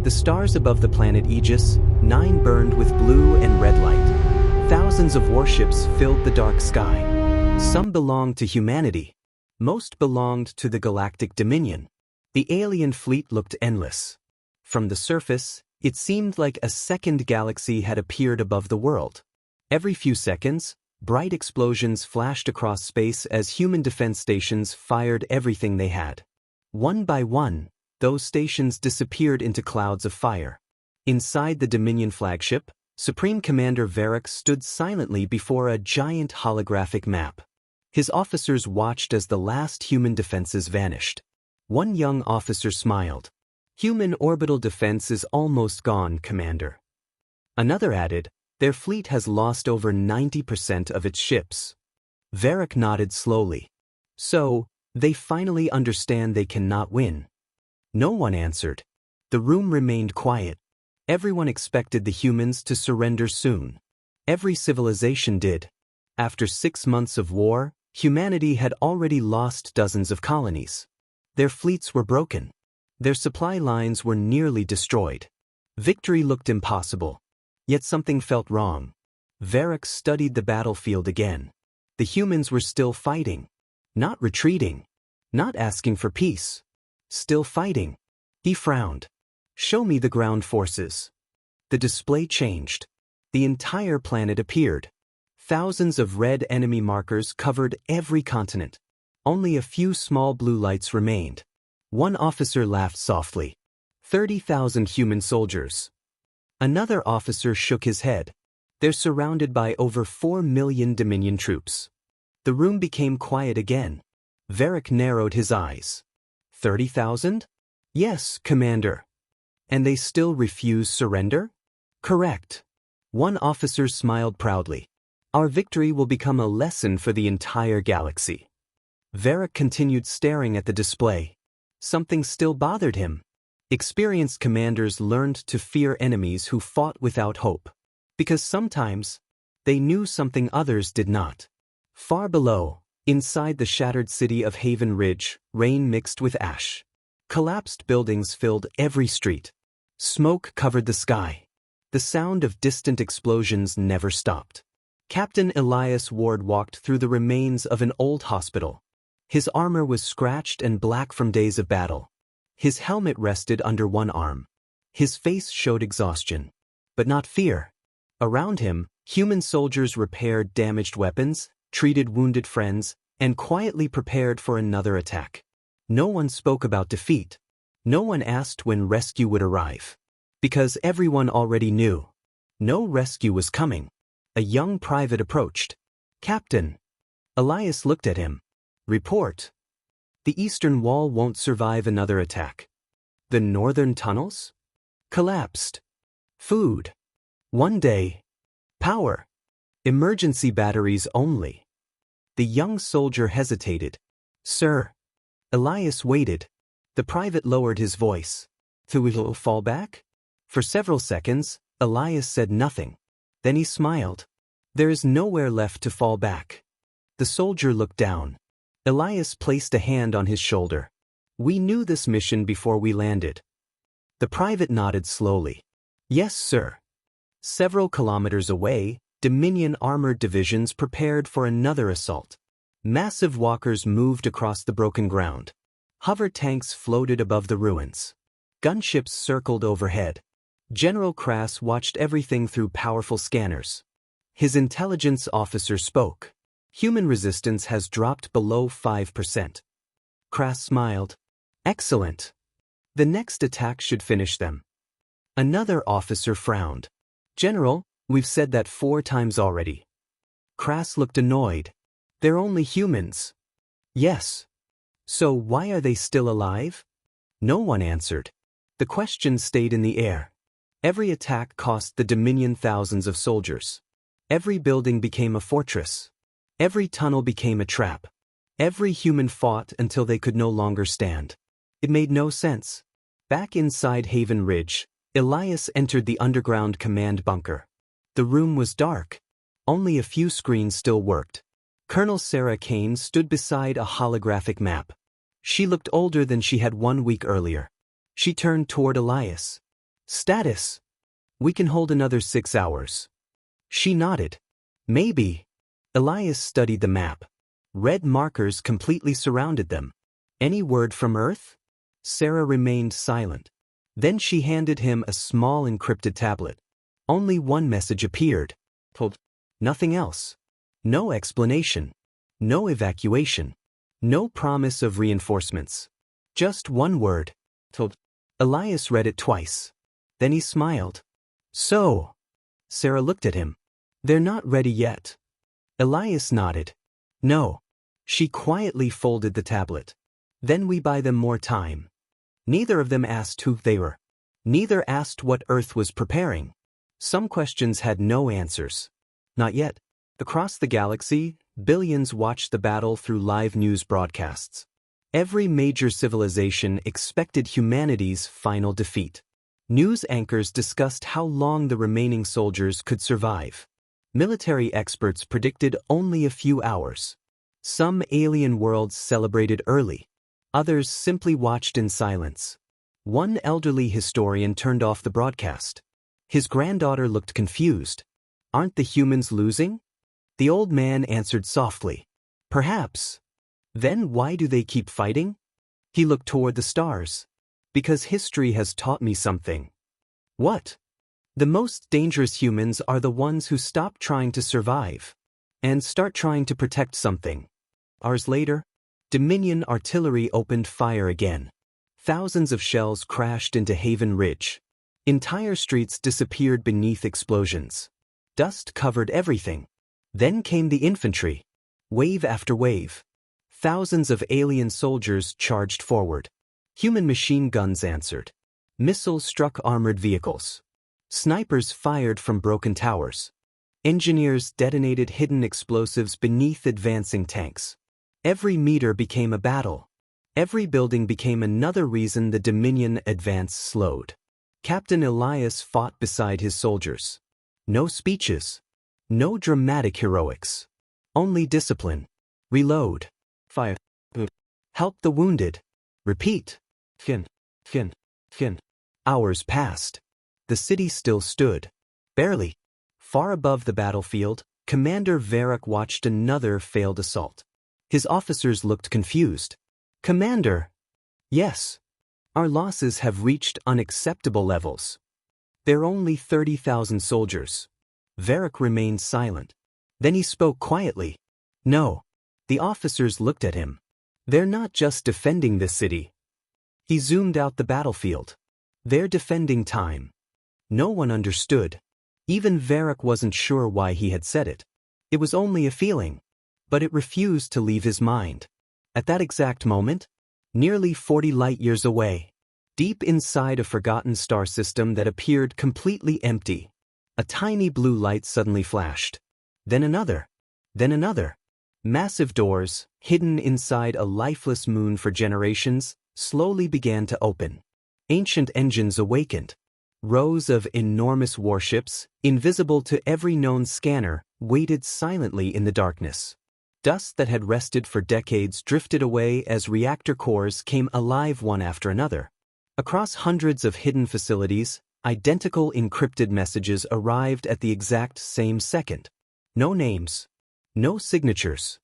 The stars above the planet Aegis, 9 burned with blue and red light. Thousands of warships filled the dark sky. Some belonged to humanity. Most belonged to the Galactic Dominion. The alien fleet looked endless. From the surface, it seemed like a second galaxy had appeared above the world. Every few seconds, bright explosions flashed across space as human defense stations fired everything they had. One by one, those stations disappeared into clouds of fire. Inside the Dominion flagship, Supreme Commander Varric stood silently before a giant holographic map. His officers watched as the last human defenses vanished. One young officer smiled. "Human orbital defense is almost gone, Commander." Another added, "Their fleet has lost over 90% of its ships." Varric nodded slowly. "So, they finally understand they cannot win." No one answered. The room remained quiet. Everyone expected the humans to surrender soon. Every civilization did. After 6 months of war, humanity had already lost dozens of colonies. Their fleets were broken. Their supply lines were nearly destroyed. Victory looked impossible. Yet something felt wrong. Varric studied the battlefield again. The humans were still fighting. Not retreating. Not asking for peace. Still fighting. He frowned. "Show me the ground forces." The display changed. The entire planet appeared. Thousands of red enemy markers covered every continent. Only a few small blue lights remained. One officer laughed softly. 30,000 human soldiers. Another officer shook his head. "They're surrounded by over 4 million Dominion troops." The room became quiet again. Varric narrowed his eyes. 30,000? "Yes, Commander." "And they still refuse surrender?" "Correct." One officer smiled proudly. "Our victory will become a lesson for the entire galaxy." Varric continued staring at the display. Something still bothered him. Experienced commanders learned to fear enemies who fought without hope. Because sometimes, they knew something others did not. Far below, inside the shattered city of Haven Ridge, rain mixed with ash. Collapsed buildings filled every street. Smoke covered the sky. The sound of distant explosions never stopped. Captain Elias Ward walked through the remains of an old hospital. His armor was scratched and black from days of battle. His helmet rested under one arm. His face showed exhaustion, but not fear. Around him, human soldiers repaired damaged weapons, treated wounded friends, and quietly prepared for another attack. No one spoke about defeat. No one asked when rescue would arrive. Because everyone already knew. No rescue was coming. A young private approached. "Captain." Elias looked at him. "Report." "The eastern wall won't survive another attack." "The northern tunnels?" "Collapsed." "Food." "One day." "Power." "Emergency batteries only." The young soldier hesitated. "Sir." Elias waited. The private lowered his voice. "We will fall back?" For several seconds, Elias said nothing. Then he smiled. "There is nowhere left to fall back." The soldier looked down. Elias placed a hand on his shoulder. "We knew this mission before we landed." The private nodded slowly. "Yes, sir." Several kilometers away, Dominion armored divisions prepared for another assault. Massive walkers moved across the broken ground. Hover tanks floated above the ruins. Gunships circled overhead. General Krass watched everything through powerful scanners. His intelligence officer spoke. "Human resistance has dropped below 5%. Krass smiled. "Excellent. The next attack should finish them." Another officer frowned. "General, we've said that 4 times already." Krass looked annoyed. "They're only humans." "Yes. So why are they still alive?" No one answered. The question stayed in the air. Every attack cost the Dominion thousands of soldiers. Every building became a fortress. Every tunnel became a trap. Every human fought until they could no longer stand. It made no sense. Back inside Haven Ridge, Elias entered the underground command bunker. The room was dark. Only a few screens still worked. Colonel Sarah Kane stood beside a holographic map. She looked older than she had 1 week earlier. She turned toward Elias. Status. We can hold another 6 hours. She nodded. Maybe. Elias studied the map. Red markers completely surrounded them. Any word from Earth? Sarah remained silent. Then she handed him a small encrypted tablet. Only one message appeared. Told. Nothing else. No explanation. No evacuation. No promise of reinforcements. Just one word. Told. Elias read it twice. Then he smiled. So. Sarah looked at him. They're not ready yet. Elias nodded. No. She quietly folded the tablet. Then we buy them more time. Neither of them asked who they were. Neither asked what Earth was preparing. Some questions had no answers. Not yet. Across the galaxy, billions watched the battle through live news broadcasts. Every major civilization expected humanity's final defeat. News anchors discussed how long the remaining soldiers could survive. Military experts predicted only a few hours. Some alien worlds celebrated early. Others simply watched in silence. One elderly historian turned off the broadcast. His granddaughter looked confused. Aren't the humans losing? The old man answered softly. Perhaps. Then why do they keep fighting? He looked toward the stars. Because history has taught me something. What? The most dangerous humans are the ones who stop trying to survive and start trying to protect something. Hours later, Dominion artillery opened fire again. Thousands of shells crashed into Haven Ridge. Entire streets disappeared beneath explosions. Dust covered everything. Then came the infantry. Wave after wave. Thousands of alien soldiers charged forward. Human machine guns answered. Missiles struck armored vehicles. Snipers fired from broken towers. Engineers detonated hidden explosives beneath advancing tanks. Every meter became a battle. Every building became another reason the Dominion advance slowed. Captain Elias fought beside his soldiers. No speeches. No dramatic heroics. Only discipline. Reload. Fire. Help the wounded. Repeat. Fin. Hours passed. The city still stood. Barely. Far above the battlefield, Commander Varric watched another failed assault. His officers looked confused. Commander. Yes. Our losses have reached unacceptable levels. There are only 30,000 soldiers. Varric remained silent. Then he spoke quietly. No. The officers looked at him. They're not just defending this city. He zoomed out the battlefield. They're defending time. No one understood. Even Varric wasn't sure why he had said it. It was only a feeling. But it refused to leave his mind. At that exact moment, nearly 40 light-years away, deep inside a forgotten star system that appeared completely empty, a tiny blue light suddenly flashed. Then another. Then another. Massive doors, hidden inside a lifeless moon for generations, slowly began to open. Ancient engines awakened. Rows of enormous warships, invisible to every known scanner, waited silently in the darkness. Dust that had rested for decades drifted away as reactor cores came alive one after another. Across hundreds of hidden facilities, identical encrypted messages arrived at the exact same second. No names. No signatures.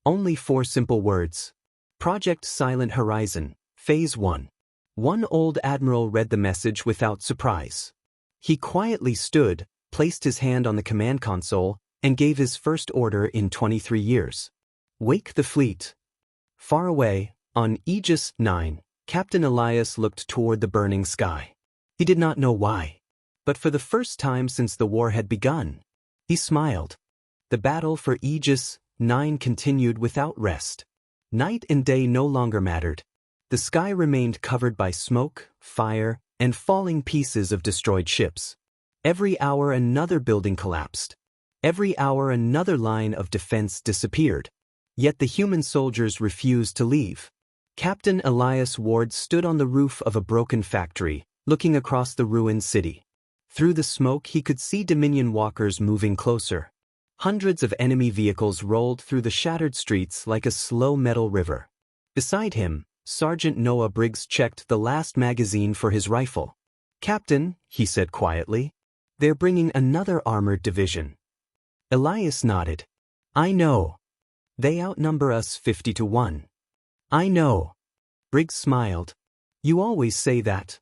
Only 4 simple words. Project Silent Horizon, Phase 1. One old admiral read the message without surprise. He quietly stood, placed his hand on the command console, and gave his first order in 23 years. Wake the fleet. Far away, on Aegis 9, Captain Elias looked toward the burning sky. He did not know why. But for the first time since the war had begun, he smiled. The battle for Aegis 9 continued without rest. Night and day no longer mattered. The sky remained covered by smoke, fire, and falling pieces of destroyed ships. Every hour another building collapsed. Every hour another line of defense disappeared. Yet the human soldiers refused to leave. Captain Elias Ward stood on the roof of a broken factory, looking across the ruined city. Through the smoke he could see Dominion walkers moving closer. Hundreds of enemy vehicles rolled through the shattered streets like a slow metal river. Beside him, Sergeant Noah Briggs checked the last magazine for his rifle. "Captain," he said quietly, "they're bringing another armored division." Elias nodded. "I know. They outnumber us 50-1. I know." Briggs smiled. "You always say that."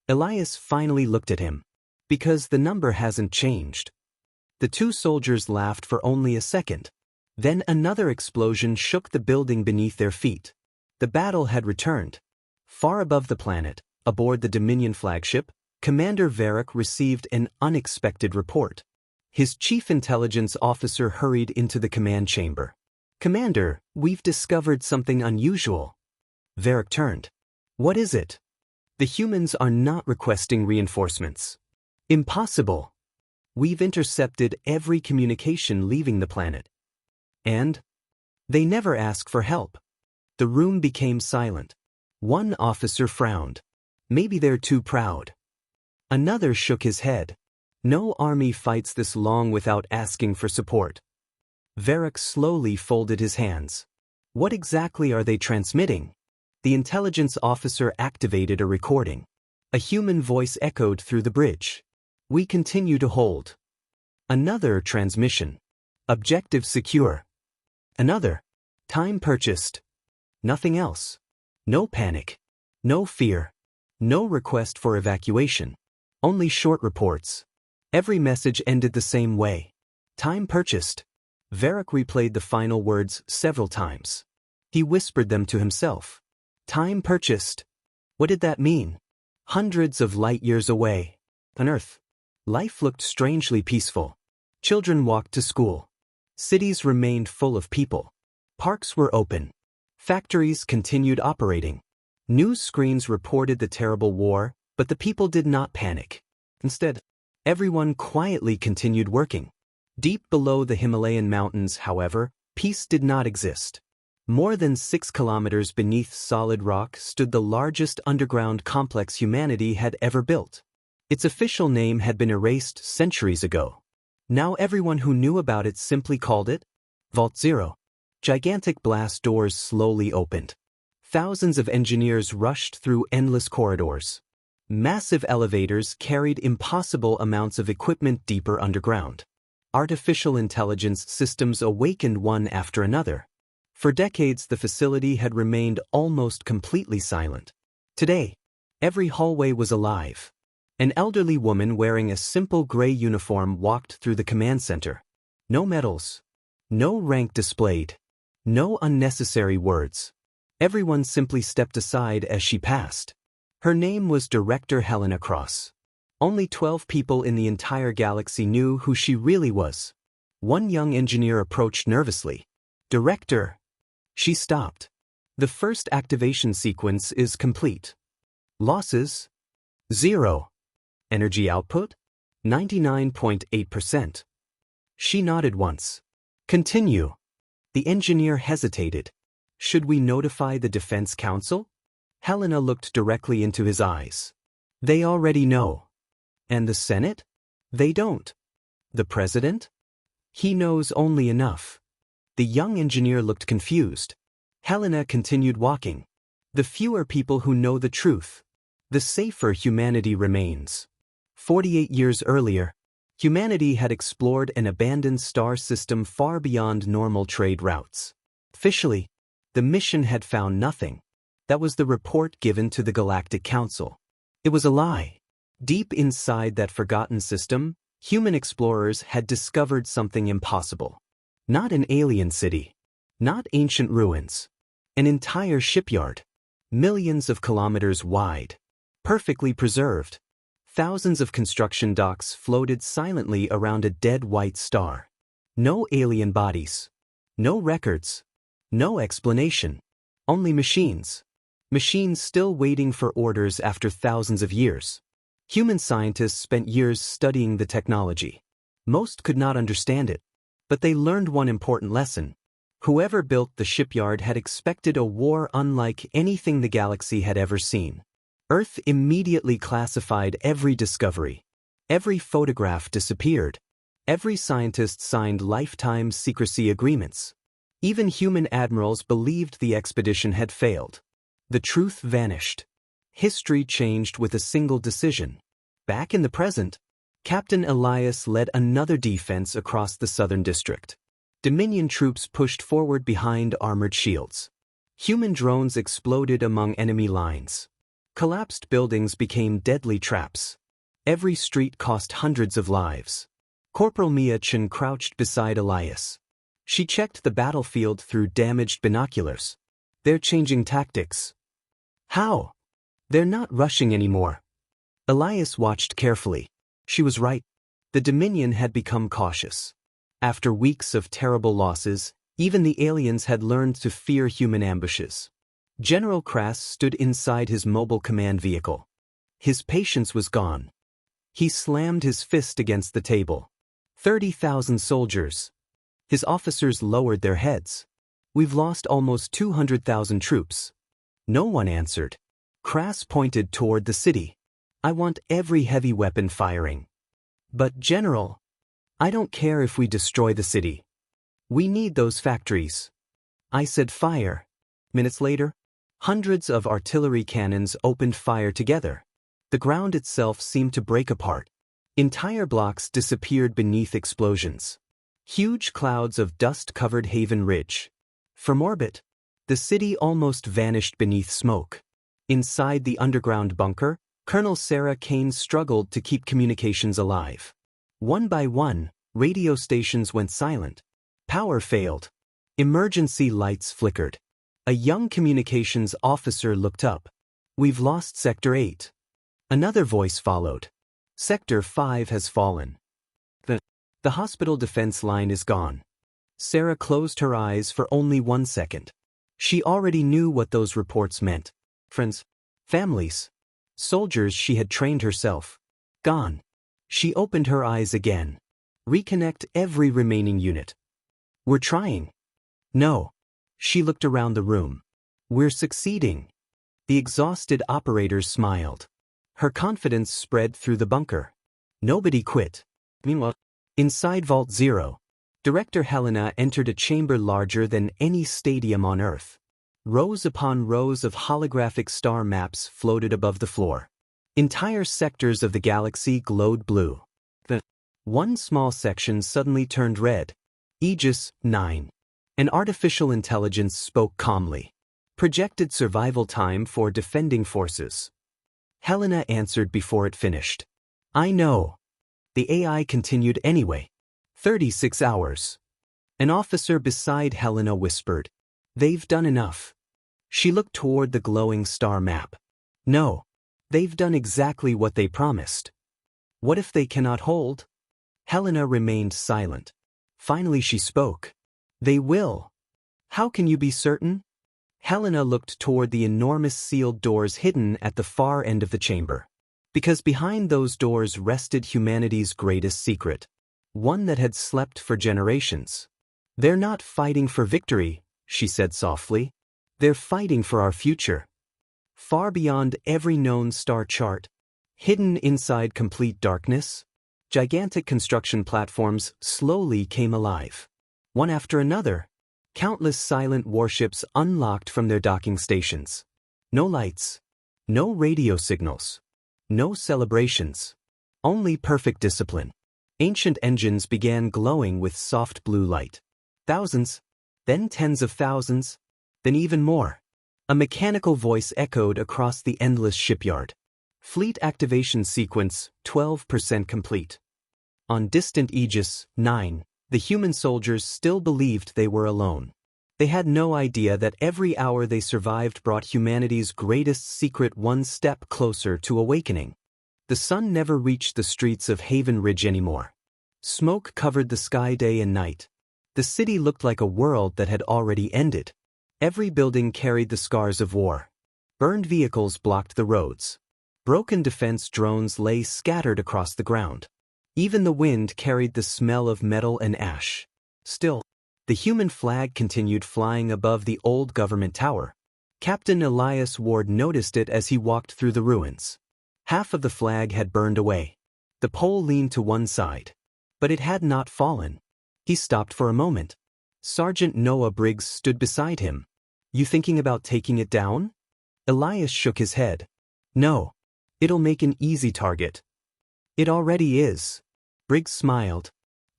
Elias finally looked at him. "Because the number hasn't changed." The two soldiers laughed for only a second. Then another explosion shook the building beneath their feet. The battle had returned. Far above the planet, aboard the Dominion flagship, Commander Varric received an unexpected report. His chief intelligence officer hurried into the command chamber. "Commander, we've discovered something unusual." Varric turned. "What is it?" "The humans are not requesting reinforcements." "Impossible. We've intercepted every communication leaving the planet." "And?" "They never ask for help." The room became silent. One officer frowned. "Maybe they're too proud." Another shook his head. "No army fights this long without asking for support." Varric slowly folded his hands. "What exactly are they transmitting?" The intelligence officer activated a recording. A human voice echoed through the bridge. "We continue to hold." Another transmission. "Objective secure." Another. "Time purchased." Nothing else. No panic. No fear. No request for evacuation. Only short reports. Every message ended the same way. "Time purchased." Varric replayed the final words several times. He whispered them to himself. "Time purchased." What did that mean? Hundreds of light years away. On Earth. Life looked strangely peaceful. Children walked to school. Cities remained full of people. Parks were open. Factories continued operating. News screens reported the terrible war, but the people did not panic. Instead, everyone quietly continued working. Deep below the Himalayan mountains, however, peace did not exist. More than 6 kilometers beneath solid rock stood the largest underground complex humanity had ever built. Its official name had been erased centuries ago. Now everyone who knew about it simply called it Vault Zero. Gigantic blast doors slowly opened. Thousands of engineers rushed through endless corridors. Massive elevators carried impossible amounts of equipment deeper underground. Artificial intelligence systems awakened one after another. For decades, the facility had remained almost completely silent. Today, every hallway was alive. An elderly woman wearing a simple gray uniform walked through the command center. No medals. No rank displayed. No unnecessary words. Everyone simply stepped aside as she passed. Her name was Director Helena Cross. Only 12 people in the entire galaxy knew who she really was. One young engineer approached nervously. "Director." She stopped. "The first activation sequence is complete." "Losses?" "0. Energy output? 99.8%. She nodded once. "Continue." The engineer hesitated. "Should we notify the Defense Council?" Helena looked directly into his eyes. "They already know." "And the Senate?" "They don't." "The President?" "He knows only enough." The young engineer looked confused. Helena continued walking. "The fewer people who know the truth, the safer humanity remains." 48 years earlier, humanity had explored an abandoned star system far beyond normal trade routes. Officially, the mission had found nothing. That was the report given to the Galactic Council. It was a lie. Deep inside that forgotten system, human explorers had discovered something impossible. Not an alien city. Not ancient ruins. An entire shipyard. Millions of kilometers wide. Perfectly preserved. Thousands of construction docks floated silently around a dead white star. No alien bodies. No records. No explanation. Only machines. Machines still waiting for orders after thousands of years. Human scientists spent years studying the technology. Most could not understand it. But they learned one important lesson. Whoever built the shipyard had expected a war unlike anything the galaxy had ever seen. Earth immediately classified every discovery. Every photograph disappeared. Every scientist signed lifetime secrecy agreements. Even human admirals believed the expedition had failed. The truth vanished. History changed with a single decision. Back in the present, Captain Elias led another defense across the southern district. Dominion troops pushed forward behind armored shields. Human drones exploded among enemy lines. Collapsed buildings became deadly traps. Every street cost hundreds of lives. Corporal Mia Chen crouched beside Elias. She checked the battlefield through damaged binoculars. They're changing tactics. How? They're not rushing anymore. Elias watched carefully. She was right. The Dominion had become cautious. After weeks of terrible losses, even the aliens had learned to fear human ambushes. General Krass stood inside his mobile command vehicle. His patience was gone. He slammed his fist against the table. 30,000 soldiers. His officers lowered their heads. We've lost almost 200,000 troops. No one answered. Krass pointed toward the city. I want every heavy weapon firing. But General, I don't care if we destroy the city. We need those factories. I said fire. Minutes later, hundreds of artillery cannons opened fire together. The ground itself seemed to break apart. Entire blocks disappeared beneath explosions. Huge clouds of dust covered Haven Ridge. From orbit, the city almost vanished beneath smoke. Inside the underground bunker, Colonel Sarah Kane struggled to keep communications alive. One by one, radio stations went silent. Power failed. Emergency lights flickered. A young communications officer looked up. We've lost Sector 8. Another voice followed. Sector 5 has fallen. The hospital defense line is gone. Sarah closed her eyes for only 1 second. She already knew what those reports meant. Friends, families, soldiers she had trained herself. Gone. She opened her eyes again. Reconnect every remaining unit. We're trying. No. She looked around the room. We're succeeding. The exhausted operators smiled. Her confidence spread through the bunker. Nobody quit. Meanwhile, inside Vault 0, Director Helena entered a chamber larger than any stadium on Earth. Rows upon rows of holographic star maps floated above the floor. Entire sectors of the galaxy glowed blue. One small section suddenly turned red. Aegis 9. An artificial intelligence spoke calmly. Projected survival time for defending forces. Helena answered before it finished. I know. The AI continued anyway. 36 hours. An officer beside Helena whispered. They've done enough. She looked toward the glowing star map. No. They've done exactly what they promised. What if they cannot hold? Helena remained silent. Finally she spoke. They will. How can you be certain? Helena looked toward the enormous sealed doors hidden at the far end of the chamber. Because behind those doors rested humanity's greatest secret. One that had slept for generations. They're not fighting for victory, she said softly. They're fighting for our future. Far beyond every known star chart, hidden inside complete darkness, gigantic construction platforms slowly came alive. One after another, countless silent warships unlocked from their docking stations. No lights, no radio signals, no celebrations, only perfect discipline. Ancient engines began glowing with soft blue light. Thousands, then tens of thousands, then even more. A mechanical voice echoed across the endless shipyard. Fleet activation sequence 12% complete. On distant Aegis 9, the human soldiers still believed they were alone. They had no idea that every hour they survived brought humanity's greatest secret one step closer to awakening. The sun never reached the streets of Haven Ridge anymore. Smoke covered the sky day and night. The city looked like a world that had already ended. Every building carried the scars of war. Burned vehicles blocked the roads. Broken defense drones lay scattered across the ground. Even the wind carried the smell of metal and ash. Still, the human flag continued flying above the old government tower. Captain Elias Ward noticed it as he walked through the ruins. Half of the flag had burned away. The pole leaned to one side. But it had not fallen. He stopped for a moment. Sergeant Noah Briggs stood beside him. You thinking about taking it down? Elias shook his head. No. It'll make an easy target. It already is. Briggs smiled.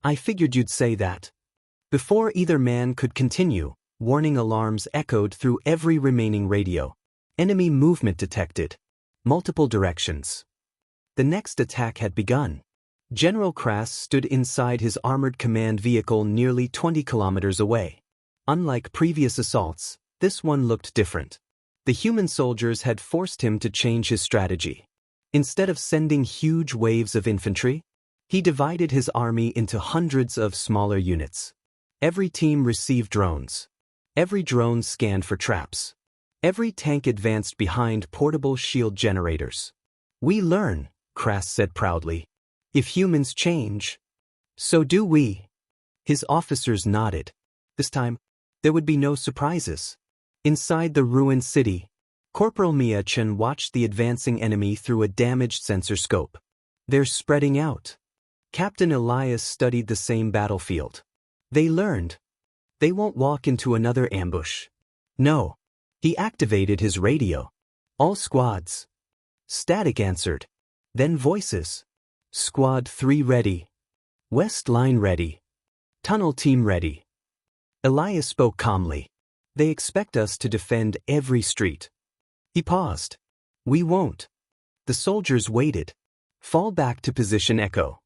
I figured you'd say that. Before either man could continue, warning alarms echoed through every remaining radio. Enemy movement detected. Multiple directions. The next attack had begun. General Krass stood inside his armored command vehicle nearly 20 kilometers away. Unlike previous assaults, this one looked different. The human soldiers had forced him to change his strategy. Instead of sending huge waves of infantry, he divided his army into hundreds of smaller units. Every team received drones. Every drone scanned for traps. Every tank advanced behind portable shield generators. We learn, Krass said proudly. If humans change, so do we. His officers nodded. This time, there would be no surprises. Inside the ruined city, Corporal Mia Chen watched the advancing enemy through a damaged sensor scope. They're spreading out. Captain Elias studied the same battlefield. They learned. They won't walk into another ambush. No. He activated his radio. All squads. Static answered. Then voices. Squad 3 ready. West line ready. Tunnel team ready. Elias spoke calmly. They expect us to defend every street. He paused. We won't. The soldiers waited. Fall back to position echo.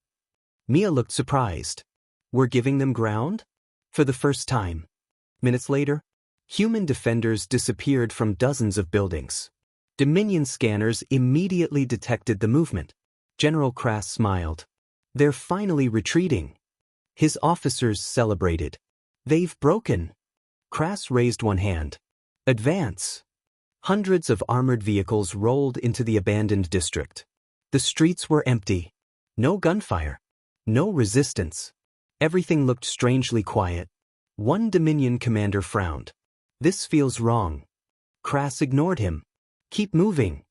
Mia looked surprised. We're giving them ground? For the first time. Minutes later, human defenders disappeared from dozens of buildings. Dominion scanners immediately detected the movement. General Krass smiled. They're finally retreating. His officers celebrated. They've broken. Krass raised one hand. Advance. Hundreds of armored vehicles rolled into the abandoned district. The streets were empty. No gunfire. No resistance. Everything looked strangely quiet. One Dominion commander frowned. This feels wrong. Krass ignored him. Keep moving.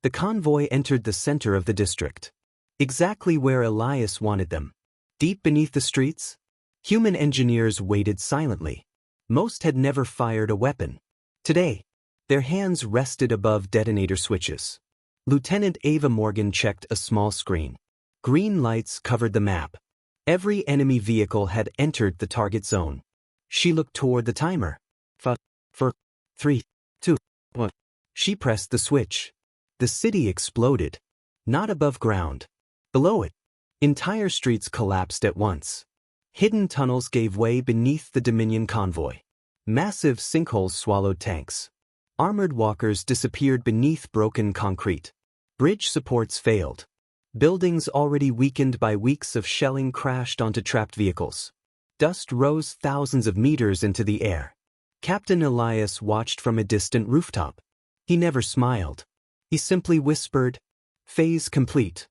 The convoy entered the center of the district. Exactly where Elias wanted them. Deep beneath the streets, human engineers waited silently. Most had never fired a weapon. Today, their hands rested above detonator switches. Lieutenant Ava Morgan checked a small screen. Green lights covered the map. Every enemy vehicle had entered the target zone. She looked toward the timer. 5, 4, 3, 2, 1. She pressed the switch. The city exploded. Not above ground. Below it, entire streets collapsed at once. Hidden tunnels gave way beneath the Dominion convoy. Massive sinkholes swallowed tanks. Armored walkers disappeared beneath broken concrete. Bridge supports failed. Buildings already weakened by weeks of shelling crashed onto trapped vehicles. Dust rose thousands of meters into the air. Captain Elias watched from a distant rooftop. He never smiled. He simply whispered, "Phase complete."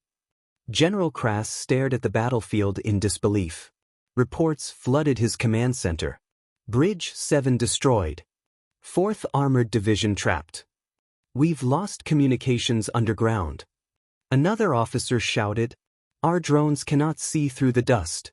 General Krass stared at the battlefield in disbelief. Reports flooded his command center. Bridge 7 destroyed. 4th Armored Division trapped. We've lost communications underground. Another officer shouted, "Our drones cannot see through the dust."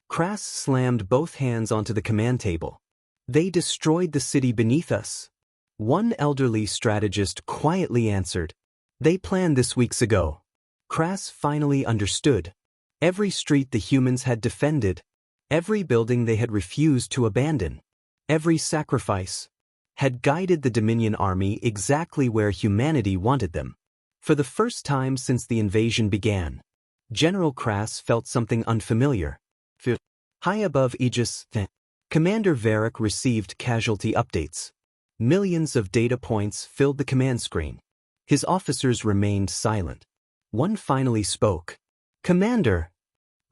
Krass slammed both hands onto the command table. They destroyed the city beneath us. One elderly strategist quietly answered, "They planned this weeks ago." Krass finally understood. Every street the humans had defended, every building they had refused to abandon, every sacrifice, had guided the Dominion army exactly where humanity wanted them. For the first time since the invasion began, General Krass felt something unfamiliar. High above Aegis, Commander Varric received casualty updates. Millions of data points filled the command screen. His officers remained silent. One finally spoke. "Commander,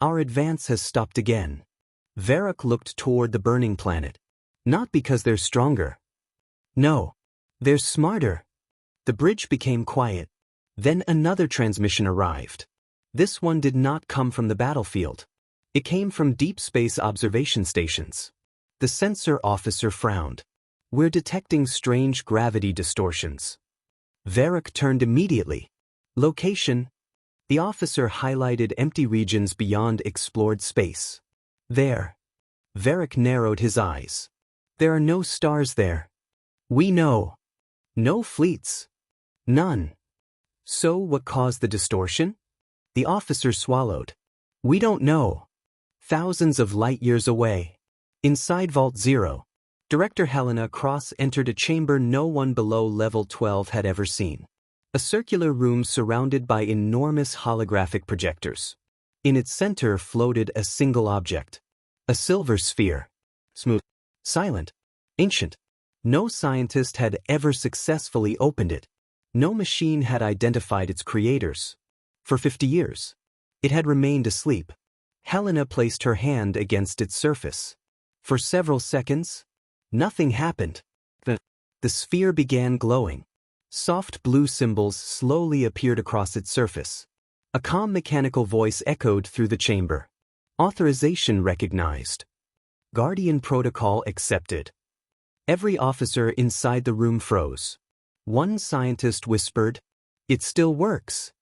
our advance has stopped again." Varric looked toward the burning planet. Not because they're stronger. No, they're smarter. The bridge became quiet. Then another transmission arrived. This one did not come from the battlefield. It came from deep space observation stations. The sensor officer frowned. "We're detecting strange gravity distortions." Varric turned immediately. Location. The officer highlighted empty regions beyond explored space. There. Varric narrowed his eyes. "There are no stars there." "We know." "No fleets." "None." "So what caused the distortion?" The officer swallowed. We don't know. Thousands of light years away. Inside Vault 0, Director Helena Cross entered a chamber no one below level 12 had ever seen. A circular room surrounded by enormous holographic projectors. In its center floated a single object. A silver sphere. Smooth. Silent. Ancient. No scientist had ever successfully opened it. No machine had identified its creators. For 50 years, it had remained asleep. Helena placed her hand against its surface. For several seconds, nothing happened. The sphere began glowing. Soft blue symbols slowly appeared across its surface. A calm mechanical voice echoed through the chamber. Authorization recognized. Guardian protocol accepted. Every officer inside the room froze. One scientist whispered, "It still works."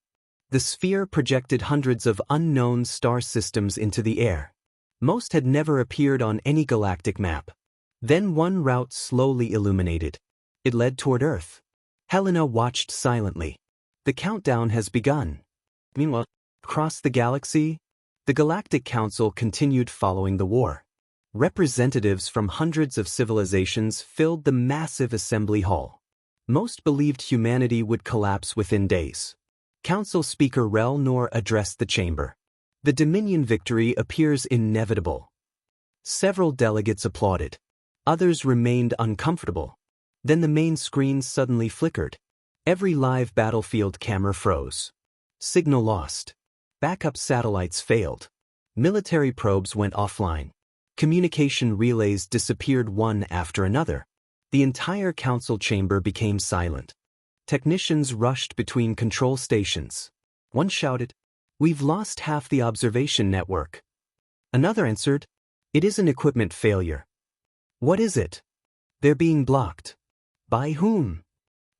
The sphere projected hundreds of unknown star systems into the air. Most had never appeared on any galactic map. Then one route slowly illuminated. It led toward Earth. Helena watched silently. The countdown has begun. Meanwhile, across the galaxy, the Galactic Council continued following the war. Representatives from hundreds of civilizations filled the massive assembly hall. Most believed humanity would collapse within days. Council Speaker Rel Nor addressed the chamber. The Dominion victory appears inevitable. Several delegates applauded. Others remained uncomfortable. Then the main screen suddenly flickered. Every live battlefield camera froze. Signal lost. Backup satellites failed. Military probes went offline. Communication relays disappeared one after another. The entire council chamber became silent. Technicians rushed between control stations. One shouted, "We've lost half the observation network." Another answered, "It is an equipment failure." What is it? They're being blocked. By whom?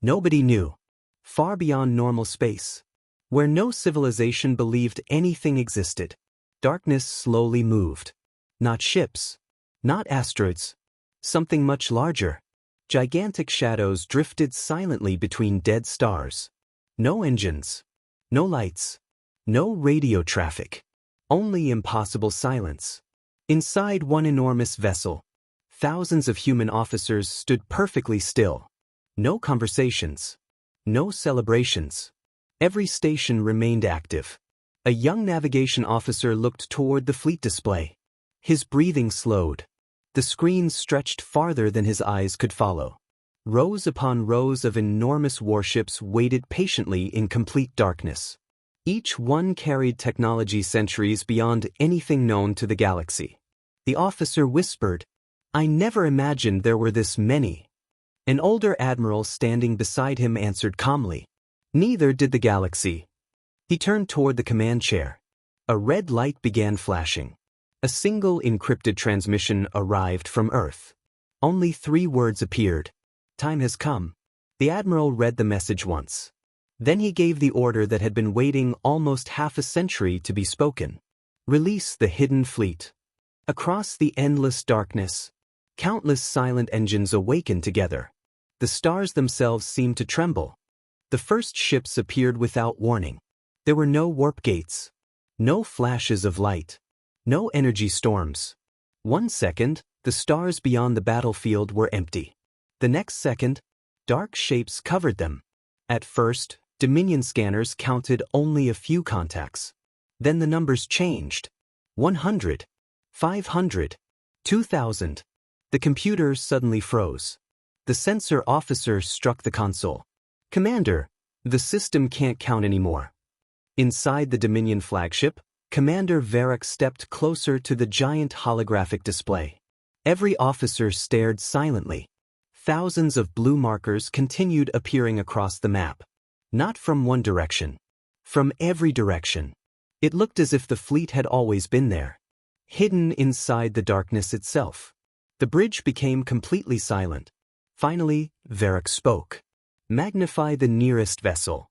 Nobody knew. Far beyond normal space, where no civilization believed anything existed, darkness slowly moved. Not ships. Not asteroids. Something much larger. Gigantic shadows drifted silently between dead stars. No engines. No lights. No radio traffic. Only impossible silence. Inside one enormous vessel, thousands of human officers stood perfectly still. No conversations. No celebrations. Every station remained active. A young navigation officer looked toward the fleet display. His breathing slowed. The screen stretched farther than his eyes could follow. Rows upon rows of enormous warships waited patiently in complete darkness. Each one carried technology centuries beyond anything known to the galaxy. The officer whispered, "I never imagined there were this many." An older admiral standing beside him answered calmly, "Neither did the galaxy." He turned toward the command chair. A red light began flashing. A single encrypted transmission arrived from Earth. Only 3 words appeared. "Time has come." The admiral read the message once. Then he gave the order that had been waiting almost half a century to be spoken. "Release the hidden fleet." Across the endless darkness, countless silent engines awakened together. The stars themselves seemed to tremble. The first ships appeared without warning. There were no warp gates. No flashes of light. No energy storms. 1 second, the stars beyond the battlefield were empty. The next second, dark shapes covered them. At first, Dominion scanners counted only a few contacts. Then the numbers changed. 100, 500, 2,000. The computer suddenly froze. The sensor officer struck the console. "Commander, the system can't count anymore." Inside the Dominion flagship, Commander Varric stepped closer to the giant holographic display. Every officer stared silently. Thousands of blue markers continued appearing across the map. Not from one direction. From every direction. It looked as if the fleet had always been there. Hidden inside the darkness itself. The bridge became completely silent. Finally, Varric spoke. "Magnify the nearest vessel."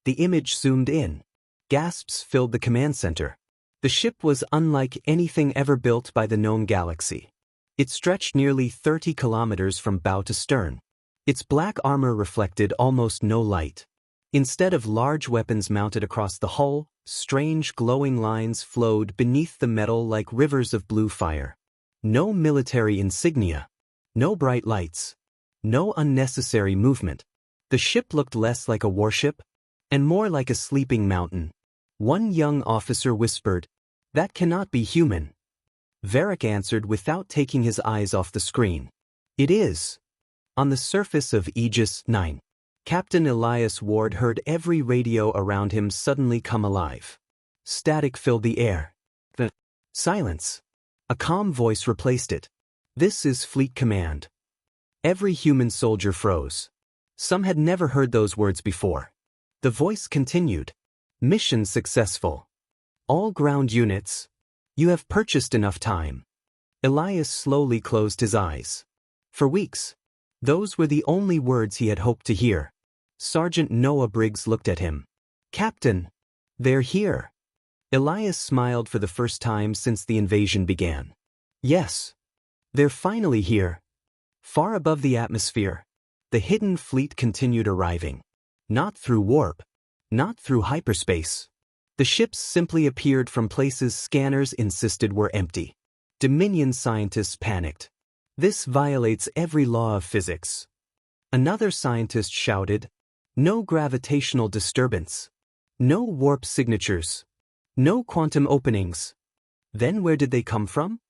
The image zoomed in. Gasps filled the command center. The ship was unlike anything ever built by the known galaxy. It stretched nearly 30 kilometers from bow to stern. Its black armor reflected almost no light. Instead of large weapons mounted across the hull, strange glowing lines flowed beneath the metal like rivers of blue fire. No military insignia. No bright lights. No unnecessary movement. The ship looked less like a warship, and more like a sleeping mountain. One young officer whispered, "That cannot be human." Varric answered without taking his eyes off the screen. "It is." On the surface of Aegis 9, Captain Elias Ward heard every radio around him suddenly come alive. Static filled the air. Silence. A calm voice replaced it. "This is Fleet Command." Every human soldier froze. Some had never heard those words before. The voice continued. "Mission successful. All ground units. You have purchased enough time." Elias slowly closed his eyes. For weeks, those were the only words he had hoped to hear. Sergeant Noah Briggs looked at him. "Captain, they're here." Elias smiled for the first time since the invasion began. "Yes. They're finally here." Far above the atmosphere, the hidden fleet continued arriving. Not through warp. Not through hyperspace. The ships simply appeared from places scanners insisted were empty. Dominion scientists panicked. "This violates every law of physics." Another scientist shouted, "No gravitational disturbance. No warp signatures. No quantum openings." Then where did they come from?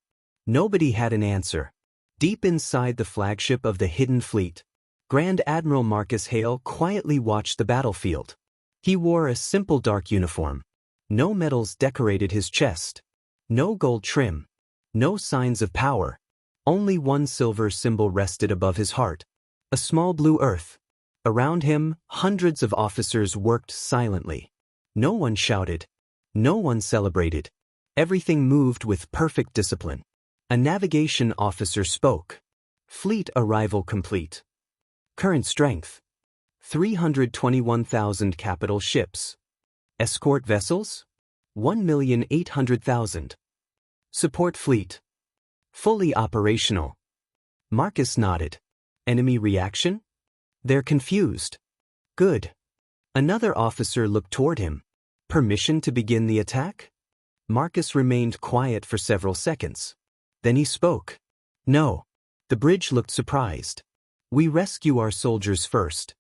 Nobody had an answer. Deep inside the flagship of the hidden fleet, Grand Admiral Marcus Hale quietly watched the battlefield. He wore a simple dark uniform. No medals decorated his chest. No gold trim. No signs of power. Only one silver symbol rested above his heart. A small blue earth. Around him, hundreds of officers worked silently. No one shouted. No one celebrated. Everything moved with perfect discipline. A navigation officer spoke. "Fleet arrival complete. Current strength. 321,000 capital ships. Escort vessels? 1,800,000. Support fleet. Fully operational." Marcus nodded. "Enemy reaction?" "They're confused." "Good." Another officer looked toward him. "Permission to begin the attack?" Marcus remained quiet for several seconds. Then he spoke. "No." The bridge looked surprised. "We rescue our soldiers first."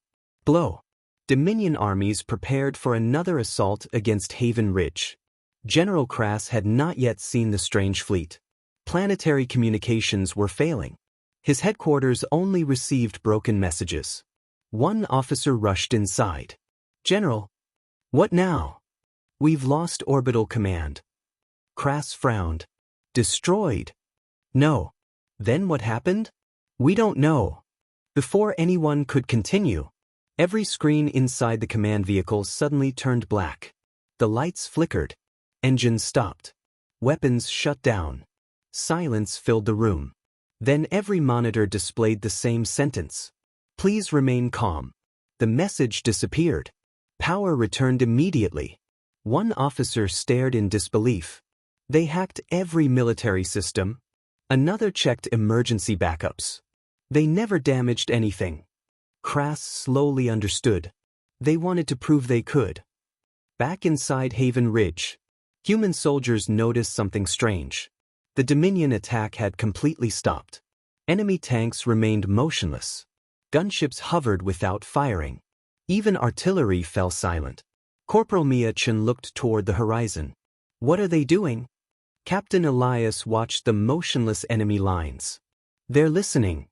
Blow. Dominion armies prepared for another assault against Haven Ridge. General Crass had not yet seen the strange fleet. Planetary communications were failing. His headquarters only received broken messages. One officer rushed inside. "General." "What now?" "We've lost orbital command." Crass frowned. "Destroyed?" "No." "Then what happened?" "We don't know." Before anyone could continue, every screen inside the command vehicle suddenly turned black. The lights flickered. Engines stopped. Weapons shut down. Silence filled the room. Then every monitor displayed the same sentence. "Please remain calm." The message disappeared. Power returned immediately. One officer stared in disbelief. They hacked every military system. Another checked emergency backups. They never damaged anything. Crass slowly understood. They wanted to prove they could. Back inside Haven Ridge, human soldiers noticed something strange. The Dominion attack had completely stopped. Enemy tanks remained motionless. Gunships hovered without firing. Even artillery fell silent. Corporal Miachin looked toward the horizon. "What are they doing?" Captain Elias watched the motionless enemy lines. "They're listening."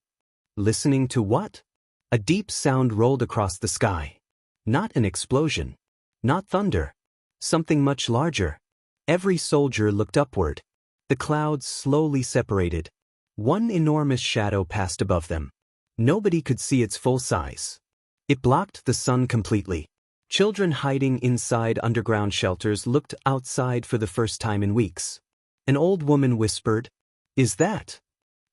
Listening to what? A deep sound rolled across the sky. Not an explosion. Not thunder. Something much larger. Every soldier looked upward. The clouds slowly separated. One enormous shadow passed above them. Nobody could see its full size. It blocked the sun completely. Children hiding inside underground shelters looked outside for the first time in weeks. An old woman whispered, "Is that?"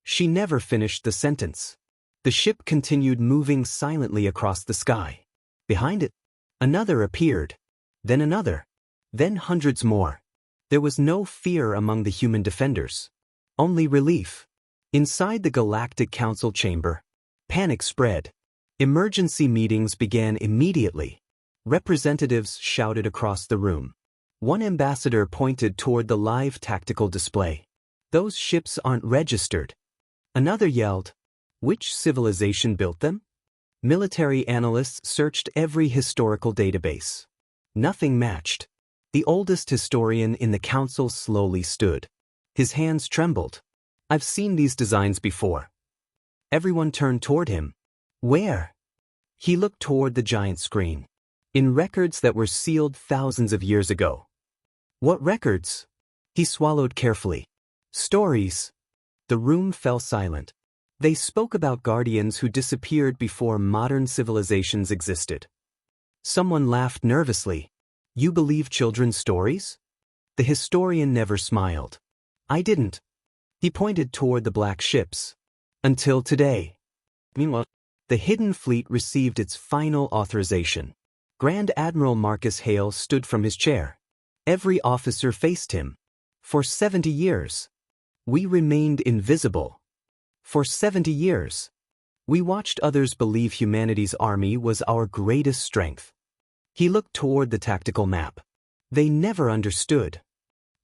She never finished the sentence. The ship continued moving silently across the sky. Behind it, another appeared. Then another. Then hundreds more. There was no fear among the human defenders. Only relief. Inside the Galactic Council chamber, panic spread. Emergency meetings began immediately. Representatives shouted across the room. One ambassador pointed toward the live tactical display. Those ships aren't registered. Another yelled, which civilization built them? Military analysts searched every historical database. Nothing matched. The oldest historian in the council slowly stood. His hands trembled. I've seen these designs before. Everyone turned toward him. Where? He looked toward the giant screen. In records that were sealed thousands of years ago. What records? He swallowed carefully. Stories. The room fell silent. They spoke about guardians who disappeared before modern civilizations existed. Someone laughed nervously. You believe children's stories? The historian never smiled. I didn't. He pointed toward the black ships. Until today. Meanwhile, the hidden fleet received its final authorization. Grand Admiral Marcus Hale stood from his chair. Every officer faced him. For 70 years. We remained invisible. For 70 years. We watched others believe humanity's army was our greatest strength. He looked toward the tactical map. They never understood.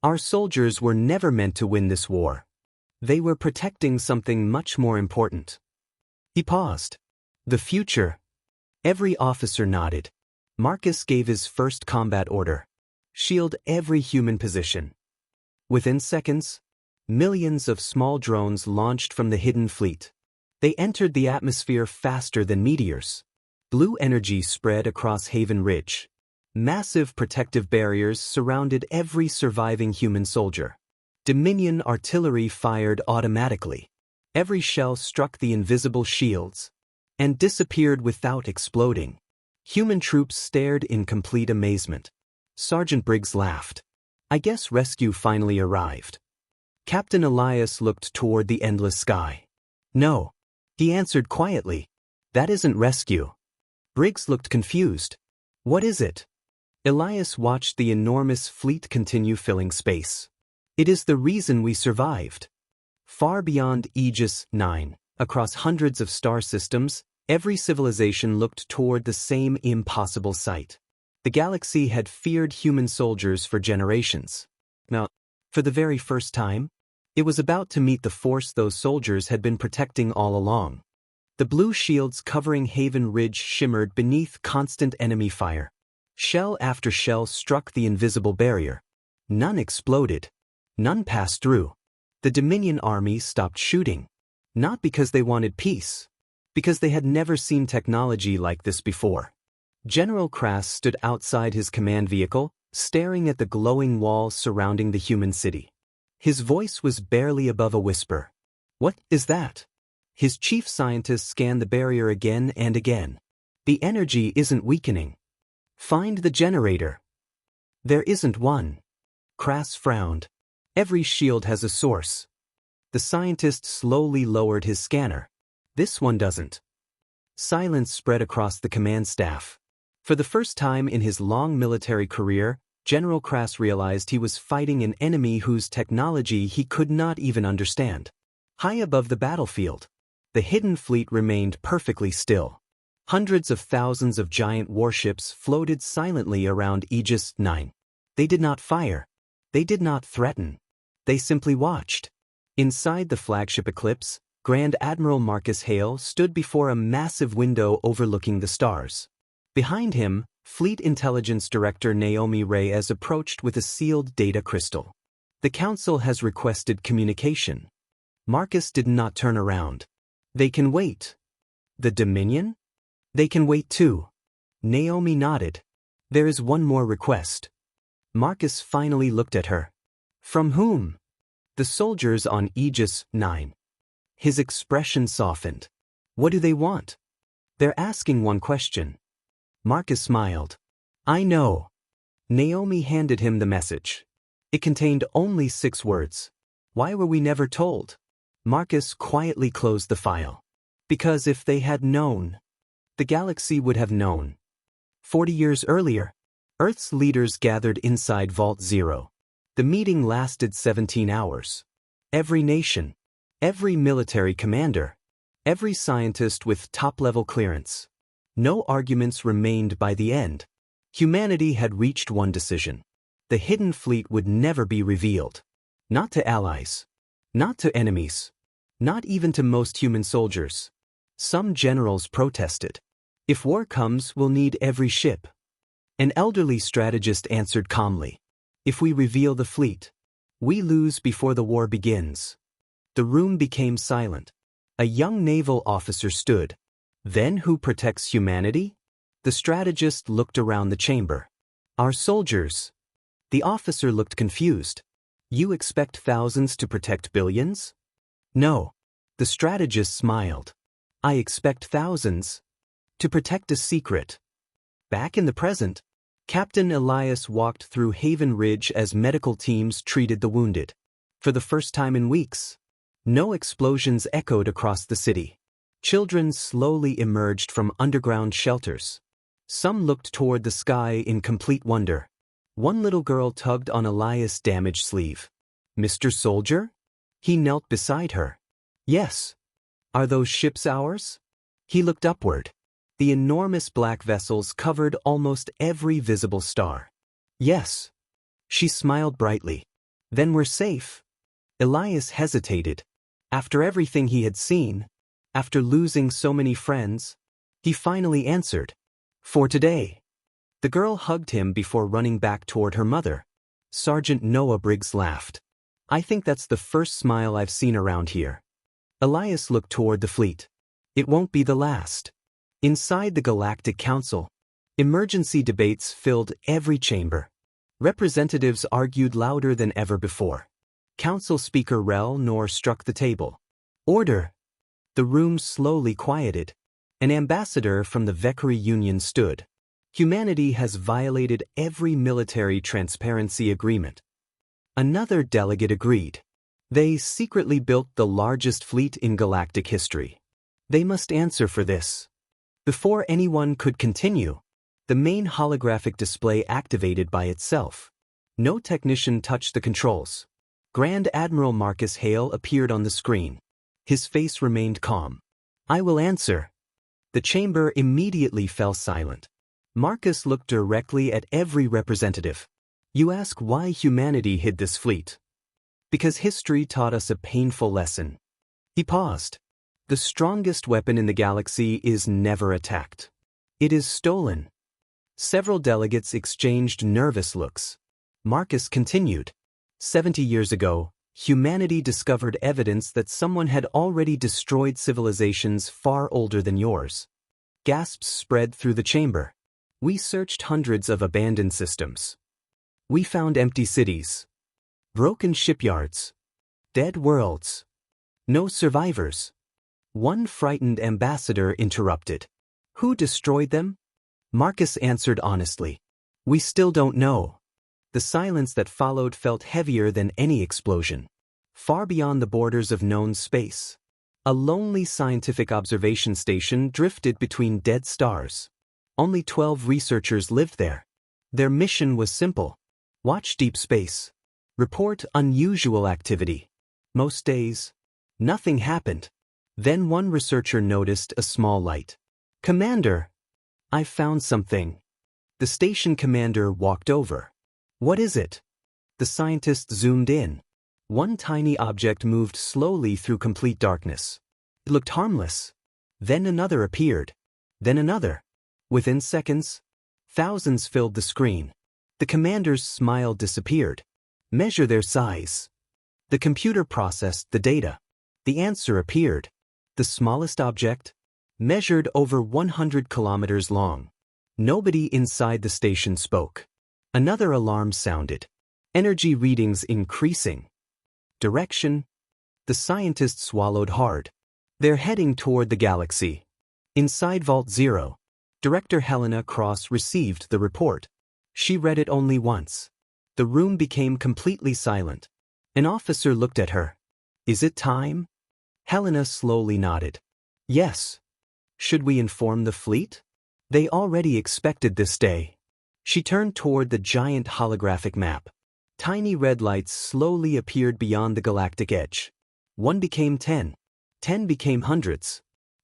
Our soldiers were never meant to win this war. They were protecting something much more important. He paused. The future. Every officer nodded. Marcus gave his first combat order. Shield every human position. Within seconds, millions of small drones launched from the hidden fleet. They entered the atmosphere faster than meteors. Blue energy spread across Haven Ridge. Massive protective barriers surrounded every surviving human soldier. Dominion artillery fired automatically. Every shell struck the invisible shields and disappeared without exploding. Human troops stared in complete amazement. Sergeant Briggs laughed. I guess rescue finally arrived. Captain Elias looked toward the endless sky. No. He answered quietly. That isn't rescue. Briggs looked confused. What is it? Elias watched the enormous fleet continue filling space. It is the reason we survived. Far beyond Aegis 9, across hundreds of star systems, every civilization looked toward the same impossible sight. The galaxy had feared human soldiers for generations. Now, for the very first time, it was about to meet the force those soldiers had been protecting all along. The blue shields covering Haven Ridge shimmered beneath constant enemy fire. Shell after shell struck the invisible barrier. None exploded. None passed through. The Dominion army stopped shooting. Not because they wanted peace. Because they had never seen technology like this before. General Krass stood outside his command vehicle, staring at the glowing walls surrounding the human city. His voice was barely above a whisper. What is that? His chief scientist scanned the barrier again and again. The energy isn't weakening. Find the generator. There isn't one. Krass frowned. Every shield has a source. The scientist slowly lowered his scanner. This one doesn't. Silence spread across the command staff. For the first time in his long military career, General Krass realized he was fighting an enemy whose technology he could not even understand. High above the battlefield, the hidden fleet remained perfectly still. Hundreds of thousands of giant warships floated silently around Aegis 9. They did not fire. They did not threaten. They simply watched. Inside the flagship Eclipse, Grand Admiral Marcus Hale stood before a massive window overlooking the stars. Behind him, Fleet Intelligence Director Naomi Reyes approached with a sealed data crystal. The Council has requested communication. Marcus did not turn around. They can wait. The Dominion? They can wait too. Naomi nodded. There is one more request. Marcus finally looked at her. From whom? The soldiers on Aegis 9. His expression softened. What do they want? They're asking one question. Marcus smiled. I know. Naomi handed him the message. It contained only 6 words. Why were we never told? Marcus quietly closed the file. Because if they had known, the galaxy would have known. 40 years earlier, Earth's leaders gathered inside Vault Zero. The meeting lasted 17 hours. Every nation, every military commander, every scientist with top-level clearance. No arguments remained by the end. Humanity had reached one decision. The hidden fleet would never be revealed. Not to allies. Not to enemies. Not even to most human soldiers. Some generals protested. If war comes, we'll need every ship. An elderly strategist answered calmly. If we reveal the fleet, we lose before the war begins. The room became silent. A young naval officer stood. Then who protects humanity? The strategist looked around the chamber. Our soldiers. The officer looked confused. You expect thousands to protect billions? No. The strategist smiled. I expect thousands to protect a secret. Back in the present, Captain Elias walked through Haven Ridge as medical teams treated the wounded. For the first time in weeks, no explosions echoed across the city. Children slowly emerged from underground shelters. Some looked toward the sky in complete wonder. One little girl tugged on Elias' damaged sleeve. Mr. Soldier? He knelt beside her. Yes. Are those ships ours? He looked upward. The enormous black vessels covered almost every visible star. Yes. She smiled brightly. Then we're safe. Elias hesitated. After everything he had seen, after losing so many friends, he finally answered. For today. The girl hugged him before running back toward her mother. Sergeant Noah Briggs laughed. I think that's the first smile I've seen around here. Elias looked toward the fleet. It won't be the last. Inside the Galactic Council, emergency debates filled every chamber. Representatives argued louder than ever before. Council Speaker Rel Nor struck the table. Order! The room slowly quieted. An ambassador from the Vekari Union stood. Humanity has violated every military transparency agreement. Another delegate agreed. They secretly built the largest fleet in galactic history. They must answer for this. Before anyone could continue, the main holographic display activated by itself. No technician touched the controls. Grand Admiral Marcus Hale appeared on the screen. His face remained calm. I will answer. The chamber immediately fell silent. Marcus looked directly at every representative. You ask why humanity hid this fleet? Because history taught us a painful lesson. He paused. The strongest weapon in the galaxy is never attacked. It is stolen. Several delegates exchanged nervous looks. Marcus continued. 70 years ago, humanity discovered evidence that someone had already destroyed civilizations far older than yours. Gasps spread through the chamber. We searched hundreds of abandoned systems. We found empty cities, broken shipyards, dead worlds. No survivors. One frightened ambassador interrupted. Who destroyed them? Marcus answered honestly. We still don't know. The silence that followed felt heavier than any explosion. Far beyond the borders of known space, a lonely scientific observation station drifted between dead stars. Only 12 researchers lived there. Their mission was simple. Watch deep space. Report unusual activity. Most days, nothing happened. Then one researcher noticed a small light. Commander, I found something. The station commander walked over. What is it? The scientist zoomed in. One tiny object moved slowly through complete darkness. It looked harmless. Then another appeared. Then another. Within seconds, thousands filled the screen. The commander's smile disappeared. Measure their size. The computer processed the data. The answer appeared. The smallest object, measured over 100 kilometers long. Nobody inside the station spoke. Another alarm sounded. Energy readings increasing. Direction. The scientists swallowed hard. They're heading toward the galaxy. Inside Vault 0, Director Helena Cross received the report. She read it only once. The room became completely silent. An officer looked at her. Is it time? Helena slowly nodded. Yes. Should we inform the fleet? They already expected this day. She turned toward the giant holographic map. Tiny red lights slowly appeared beyond the galactic edge. 1 became 10. 10 became hundreds.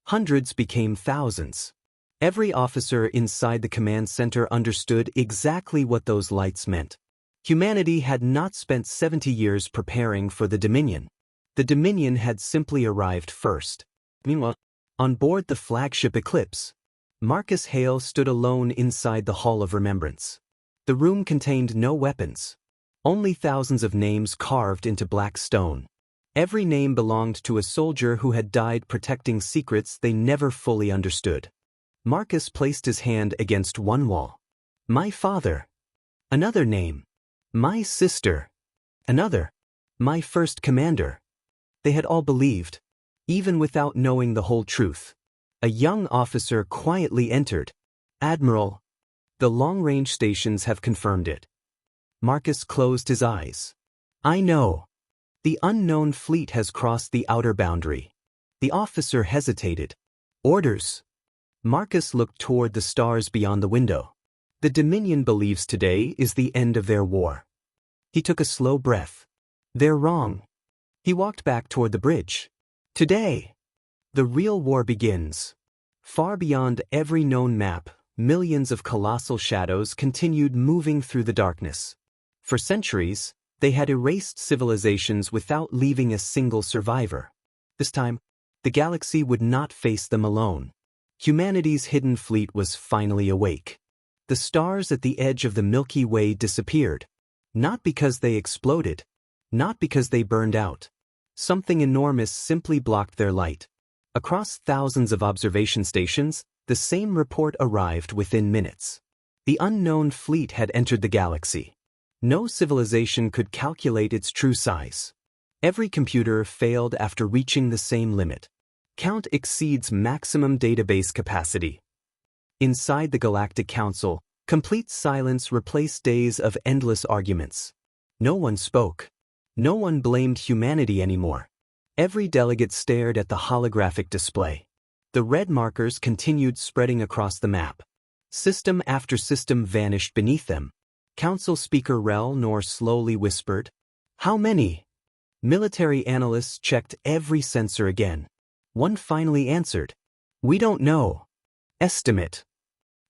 Hundreds became thousands. Every officer inside the command center understood exactly what those lights meant. Humanity had not spent 70 years preparing for the Dominion. The Dominion had simply arrived first. Meanwhile, on board the flagship Eclipse, Marcus Hale stood alone inside the Hall of Remembrance. The room contained no weapons, only thousands of names carved into black stone. Every name belonged to a soldier who had died protecting secrets they never fully understood. Marcus placed his hand against one wall. My father. Another name. My sister. Another. My first commander. They had all believed, even without knowing the whole truth. A young officer quietly entered. Admiral. The long-range stations have confirmed it. Marcus closed his eyes. I know. The unknown fleet has crossed the outer boundary. The officer hesitated. Orders. Marcus looked toward the stars beyond the window. The Dominion believes today is the end of their war. He took a slow breath. They're wrong. He walked back toward the bridge. Today, the real war begins. Far beyond every known map, millions of colossal shadows continued moving through the darkness. For centuries, they had erased civilizations without leaving a single survivor. This time, the galaxy would not face them alone. Humanity's hidden fleet was finally awake. The stars at the edge of the Milky Way disappeared. Not because they exploded. Not because they burned out. Something enormous simply blocked their light. Across thousands of observation stations, the same report arrived within minutes. The unknown fleet had entered the galaxy. No civilization could calculate its true size. Every computer failed after reaching the same limit. Count exceeds maximum database capacity. Inside the Galactic Council, complete silence replaced days of endless arguments. No one spoke. No one blamed humanity anymore. Every delegate stared at the holographic display. The red markers continued spreading across the map. System after system vanished beneath them. Council Speaker Rel Nor slowly whispered, "How many?" Military analysts checked every sensor again. One finally answered, "We don't know. Estimate."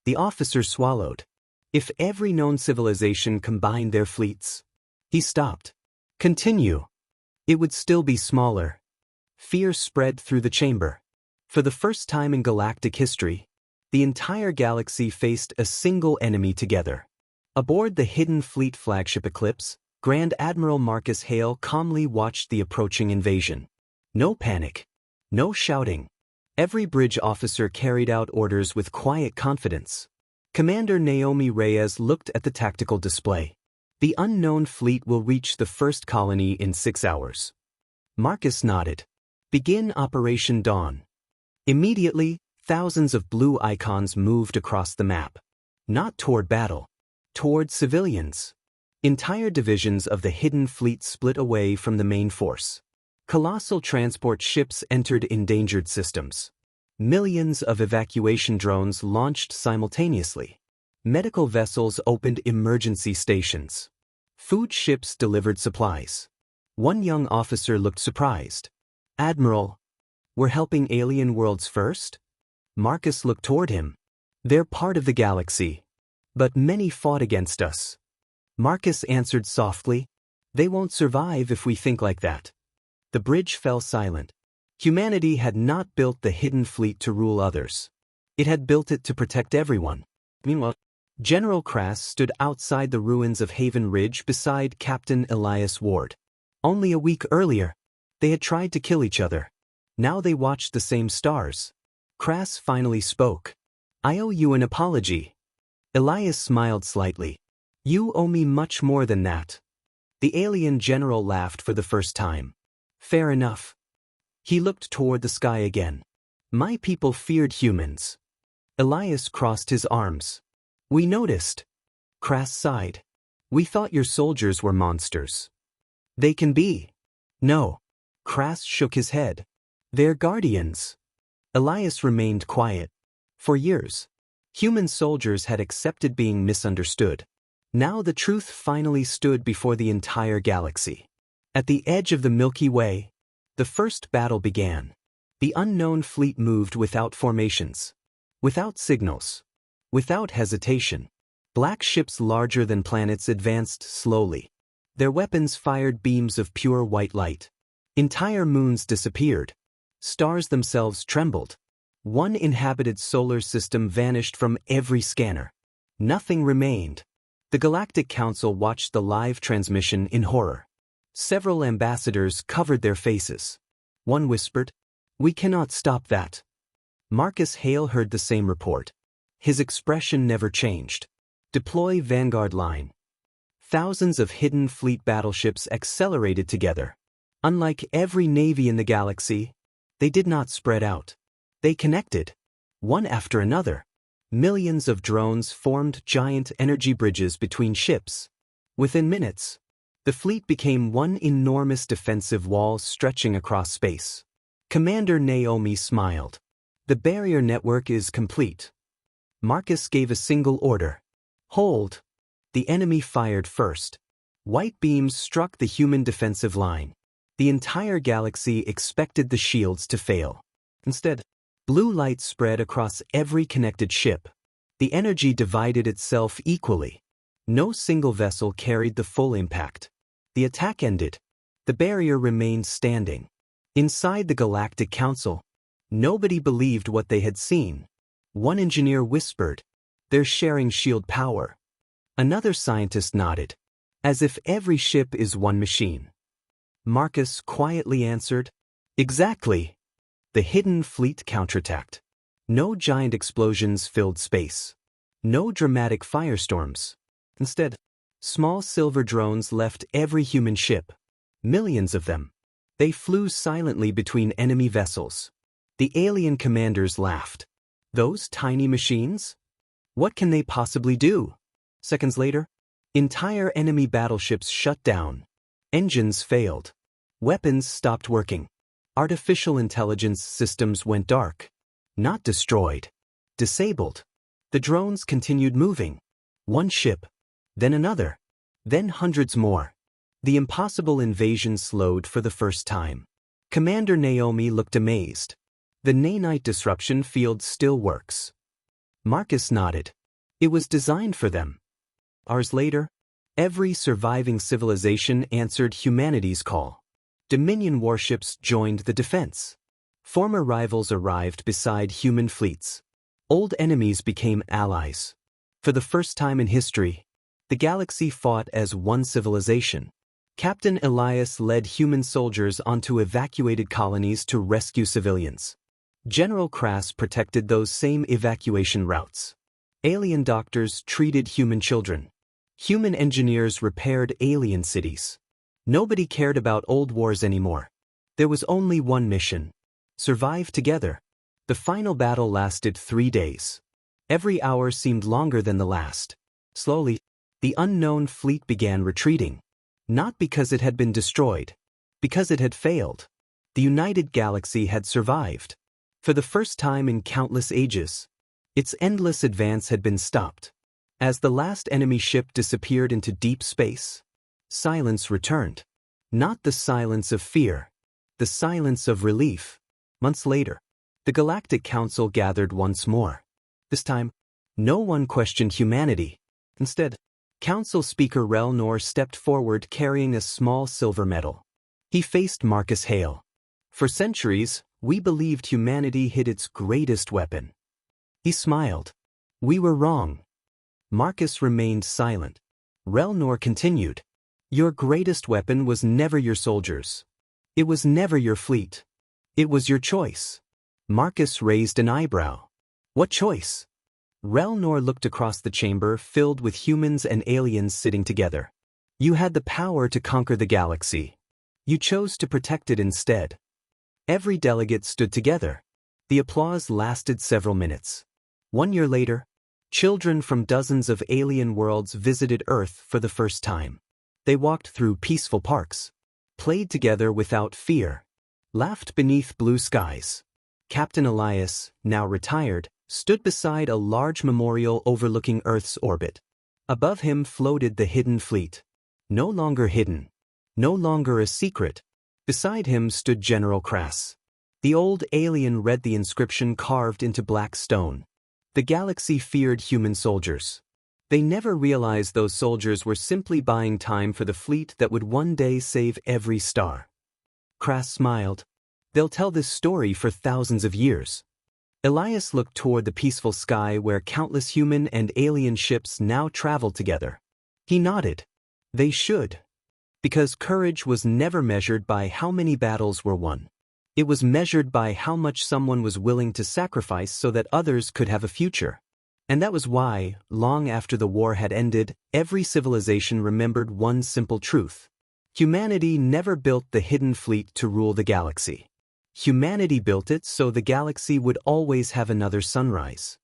The officer swallowed. If every known civilization combined their fleets. He stopped. Continue. It would still be smaller. Fear spread through the chamber. For the first time in galactic history, the entire galaxy faced a single enemy together. Aboard the hidden fleet flagship Eclipse, Grand Admiral Marcus Hale calmly watched the approaching invasion. No panic. No shouting. Every bridge officer carried out orders with quiet confidence. Commander Naomi Reyes looked at the tactical display. The unknown fleet will reach the first colony in 6 hours. Marcus nodded. Begin Operation Dawn. Immediately, thousands of blue icons moved across the map. Not toward battle. Toward civilians. Entire divisions of the hidden fleet split away from the main force. Colossal transport ships entered endangered systems. Millions of evacuation drones launched simultaneously. Medical vessels opened emergency stations. Food ships delivered supplies. One young officer looked surprised. "Admiral, we're helping alien worlds first?" Marcus looked toward him. "They're part of the galaxy. But many fought against us." Marcus answered softly, "They won't survive if we think like that." The bridge fell silent. Humanity had not built the hidden fleet to rule others. It had built it to protect everyone. Meanwhile, General Krass stood outside the ruins of Haven Ridge beside Captain Elias Ward. Only a week earlier, they had tried to kill each other. Now they watched the same stars. Krass finally spoke. "I owe you an apology." Elias smiled slightly. "You owe me much more than that." The alien general laughed for the first time. "Fair enough." He looked toward the sky again. "My people feared humans." Elias crossed his arms. "We noticed." Krass sighed. "We thought your soldiers were monsters." "They can be." "No." Krass shook his head. "They're guardians." Elias remained quiet. For years, human soldiers had accepted being misunderstood. Now the truth finally stood before the entire galaxy. At the edge of the Milky Way, the first battle began. The unknown fleet moved without formations. Without signals. Without hesitation. Black ships larger than planets advanced slowly. Their weapons fired beams of pure white light. Entire moons disappeared. Stars themselves trembled. One inhabited solar system vanished from every scanner. Nothing remained. The Galactic Council watched the live transmission in horror. Several ambassadors covered their faces. One whispered, "We cannot stop that." Marcus Hale heard the same report. His expression never changed. Deploy Vanguard Line. Thousands of hidden fleet battleships accelerated together. Unlike every navy in the galaxy, they did not spread out. They connected, one after another. Millions of drones formed giant energy bridges between ships. Within minutes, the fleet became one enormous defensive wall stretching across space. Commander Naomi smiled. The barrier network is complete. Marcus gave a single order. Hold. The enemy fired first. White beams struck the human defensive line. The entire galaxy expected the shields to fail. Instead, blue light spread across every connected ship. The energy divided itself equally. No single vessel carried the full impact. The attack ended. The barrier remained standing. Inside the Galactic Council, nobody believed what they had seen. One engineer whispered, "They're sharing shield power." Another scientist nodded, as if every ship is one machine. Marcus quietly answered, "Exactly." The hidden fleet counterattacked. No giant explosions filled space. No dramatic firestorms. Instead, small silver drones left every human ship. Millions of them. They flew silently between enemy vessels. The alien commanders laughed. Those tiny machines? What can they possibly do? Seconds later, entire enemy battleships shut down. Engines failed. Weapons stopped working. Artificial intelligence systems went dark. Not destroyed. Disabled. The drones continued moving. One ship. Then another. Then hundreds more. The impossible invasion slowed for the first time. Commander Naomi looked amazed. The nanite disruption field still works. Marcus nodded. It was designed for them. Hours later, every surviving civilization answered humanity's call. Dominion warships joined the defense. Former rivals arrived beside human fleets. Old enemies became allies. For the first time in history, the galaxy fought as one civilization. Captain Elias led human soldiers onto evacuated colonies to rescue civilians. General Krass protected those same evacuation routes. Alien doctors treated human children. Human engineers repaired alien cities. Nobody cared about old wars anymore. There was only one mission: survive together. The final battle lasted 3 days. Every hour seemed longer than the last. Slowly, the unknown fleet began retreating. Not because it had been destroyed. Because it had failed. The United Galaxy had survived. For the first time in countless ages, its endless advance had been stopped. As the last enemy ship disappeared into deep space, silence returned. Not the silence of fear. The silence of relief. Months later, the Galactic Council gathered once more. This time, no one questioned humanity. Instead, Council Speaker Rel Nor stepped forward carrying a small silver medal. He faced Marcus Hale. For centuries, we believed humanity hid its greatest weapon. He smiled. We were wrong. Marcus remained silent. Rel Nor continued. Your greatest weapon was never your soldiers. It was never your fleet. It was your choice. Marcus raised an eyebrow. What choice? Rel Nor looked across the chamber filled with humans and aliens sitting together. You had the power to conquer the galaxy. You chose to protect it instead. Every delegate stood together. The applause lasted several minutes. 1 year later, children from dozens of alien worlds visited Earth for the first time. They walked through peaceful parks, played together without fear, laughed beneath blue skies. Captain Elias, now retired, stood beside a large memorial overlooking Earth's orbit. Above him floated the hidden fleet. No longer hidden. No longer a secret. Beside him stood General Krass. The old alien read the inscription carved into black stone. The galaxy feared human soldiers. They never realized those soldiers were simply buying time for the fleet that would one day save every star. Crass smiled. They'll tell this story for thousands of years. Elias looked toward the peaceful sky where countless human and alien ships now traveled together. He nodded. They should. Because courage was never measured by how many battles were won. It was measured by how much someone was willing to sacrifice so that others could have a future. And that was why, long after the war had ended, every civilization remembered one simple truth. Humanity never built the hidden fleet to rule the galaxy. Humanity built it so the galaxy would always have another sunrise.